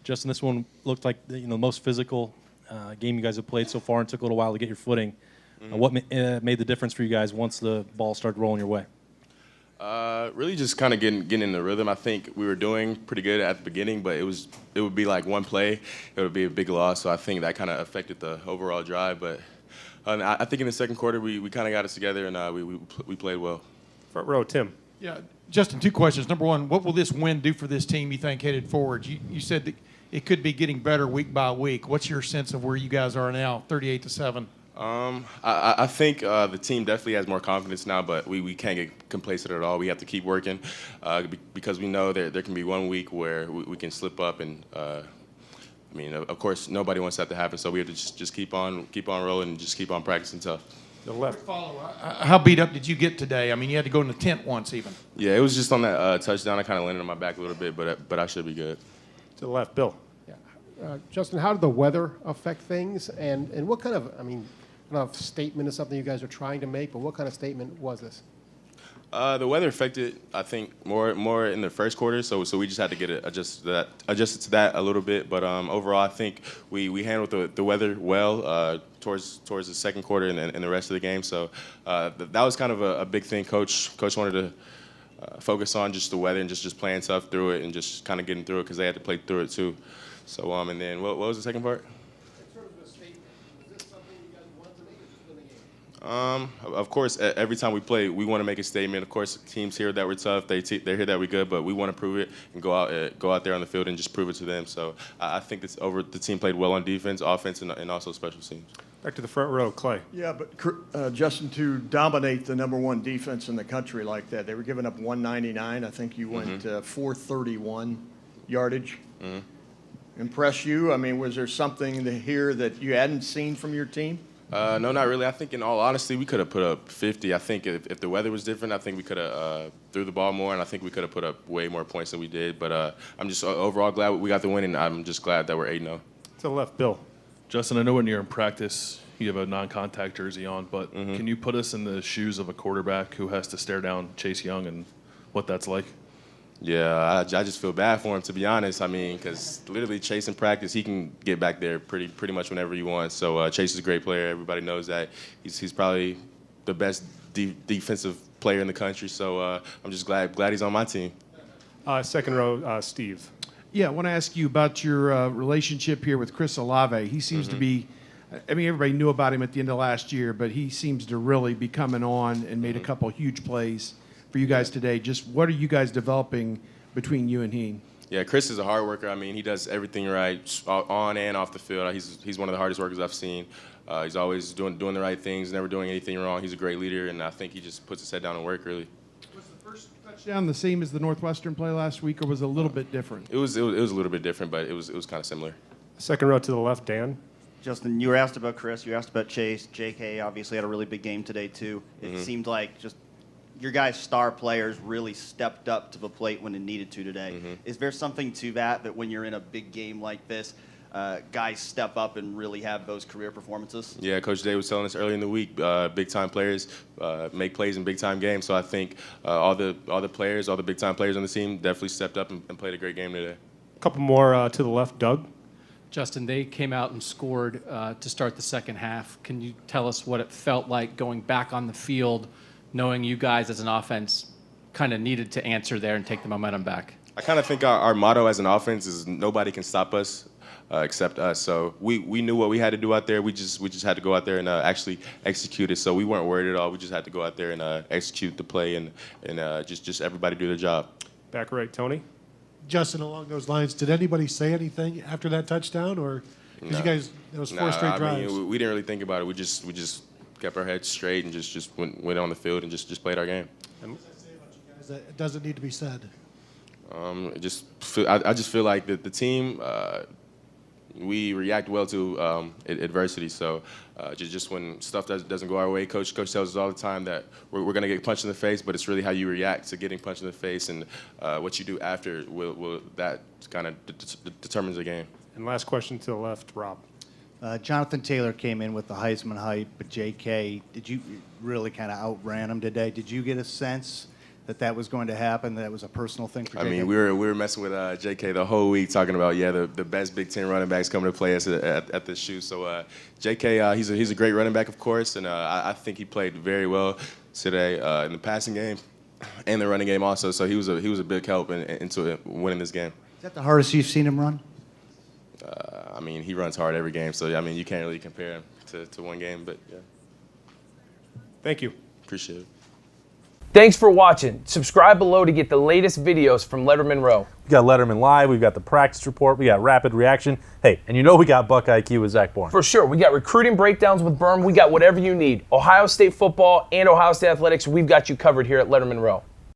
Justin, this one looked like the most physical game you guys have played so far, and took a little while to get your footing. What made the difference for you guys once the ball started rolling your way? Really just kind of getting in the rhythm. I think we were doing pretty good at the beginning, but it would be like one play, it would be a big loss. So I think that kind of affected the overall drive. But I think in the second quarter we kind of got us together and we played well. Front row, Tim. Yeah, Justin, two questions. Number one, what will this win do for this team, you think, headed forward? You said that it could be getting better week by week. What's your sense of where you guys are now, 38-7? I think the team definitely has more confidence now, but we can't get complacent at all. We have to keep working because we know there can be 1 week where we can slip up, and of course, nobody wants that to happen. So we have to just keep on rolling and just keep on practicing tough. The left. How beat up did you get today? I mean, you had to go in the tent once even. Yeah, it was just on that touchdown. I kind of landed on my back a little bit, but I should be good. To the left, Bill. Yeah. Justin, how did the weather affect things? And what kind of, I don't know if statement is something you guys are trying to make, but what kind of statement was this? The weather affected, I think, more in the first quarter, so we just had to get adjusted to that a little bit. But overall, I think we handled the weather well towards the second quarter and the rest of the game. So that was kind of a big thing. Coach wanted to focus on just the weather and just playing tough through it and just kind of getting through it because they had to play through it too. So and then what was the second part? Of course, every time we play, we want to make a statement. Of course, teams hear that we're tough. They hear that we're good, but we want to prove it and go out there on the field and just prove it to them. So I think the team played well on defense, offense, and also special teams. Back to the front row, Clay. Yeah, but Justin, to dominate the #1 defense in the country like that, they were giving up 199. I think you went 431 yardage. Impress you? I mean, was there something here that you hadn't seen from your team? No, not really. I think, in all honesty, we could have put up 50. I think if the weather was different, I think we could have threw the ball more, and I think we could have put up way more points than we did. But I'm just overall glad we got the win, and I'm just glad that we're 8-0. To the left, Bill. Justin, I know when you're in practice, you have a non-contact jersey on, but can you put us in the shoes of a quarterback who has to stare down Chase Young and what that's like? Yeah, I just feel bad for him, to be honest. Because literally Chase in practice, he can get back there pretty much whenever he wants. So Chase is a great player. Everybody knows that. He's probably the best defensive player in the country. So I'm just glad he's on my team. Second row, Steve. Yeah, I want to ask you about your relationship here with Chris Olave. He seems to be, everybody knew about him at the end of last year, but he seems to really be coming on and made a couple huge plays for you guys today. Just what are you guys developing between you and he? Yeah, Chris is a hard worker. He does everything right on and off the field. He's one of the hardest workers I've seen. He's always doing the right things, never doing anything wrong. He's a great leader, and I think he just puts his head down and work, really. Was the first touchdown the same as the Northwestern play last week, or was it a little bit different? It was a little bit different, but it was kind of similar. Second row to the left, Dan. Justin, you were asked about Chris. You were asked about Chase. J.K. obviously had a really big game today, too. It seemed like just your guys' star players really stepped up to the plate when it needed to today. Is there something to that when you're in a big game like this, guys step up and really have those career performances? Yeah, Coach Day was telling us early in the week, big-time players make plays in big-time games. So I think all the players, all the big-time players on the team definitely stepped up and played a great game today. A couple more to the left, Doug. Justin, they came out and scored to start the second half. Can you tell us what it felt like going back on the field, knowing you guys as an offense kind of needed to answer there and take the momentum back? I kind of think our motto as an offense is nobody can stop us except us. So we knew what we had to do out there. We just had to go out there and actually execute it. So we weren't worried at all. We just had to go out there and execute the play and just everybody do their job. Back right, Tony. Justin, along those lines, did anybody say anything after that touchdown, or because you guys, it was four straight drives? We didn't really think about it. We just kept our heads straight and just went on the field and just played our game. What does that say about you guys that it doesn't need to be said? I just feel like the team, we react well to adversity. So just when stuff doesn't go our way, Coach tells us all the time that we're going to get punched in the face, but it's really how you react to getting punched in the face, and what you do after that kind of determines the game. And last question to the left, Rob. Jonathan Taylor came in with the Heisman hype, but J.K., did you really kind of outran him today? Did you get a sense that was going to happen, that it was a personal thing for I JK? mean, we were messing with JK the whole week, talking about the best Big Ten running backs coming to play us at this shoe. So JK, he's a great running back, of course, and I think he played very well today in the passing game and the running game also. So he was a big help into winning this game. Is that the hardest you've seen him run? I mean, he runs hard every game, so I mean, you can't really compare him to one game, but yeah. Thank you. Appreciate it. Thanks for watching. Subscribe below to get the latest videos from Lettermen Row. We got Letterman Live, we've got the practice report, we got rapid reaction. Hey, and you know we got Buckeye IQ with Zach Bourne. For sure. We got recruiting breakdowns with Berm. We got whatever you need. Ohio State football and Ohio State athletics, we've got you covered here at Lettermen Row.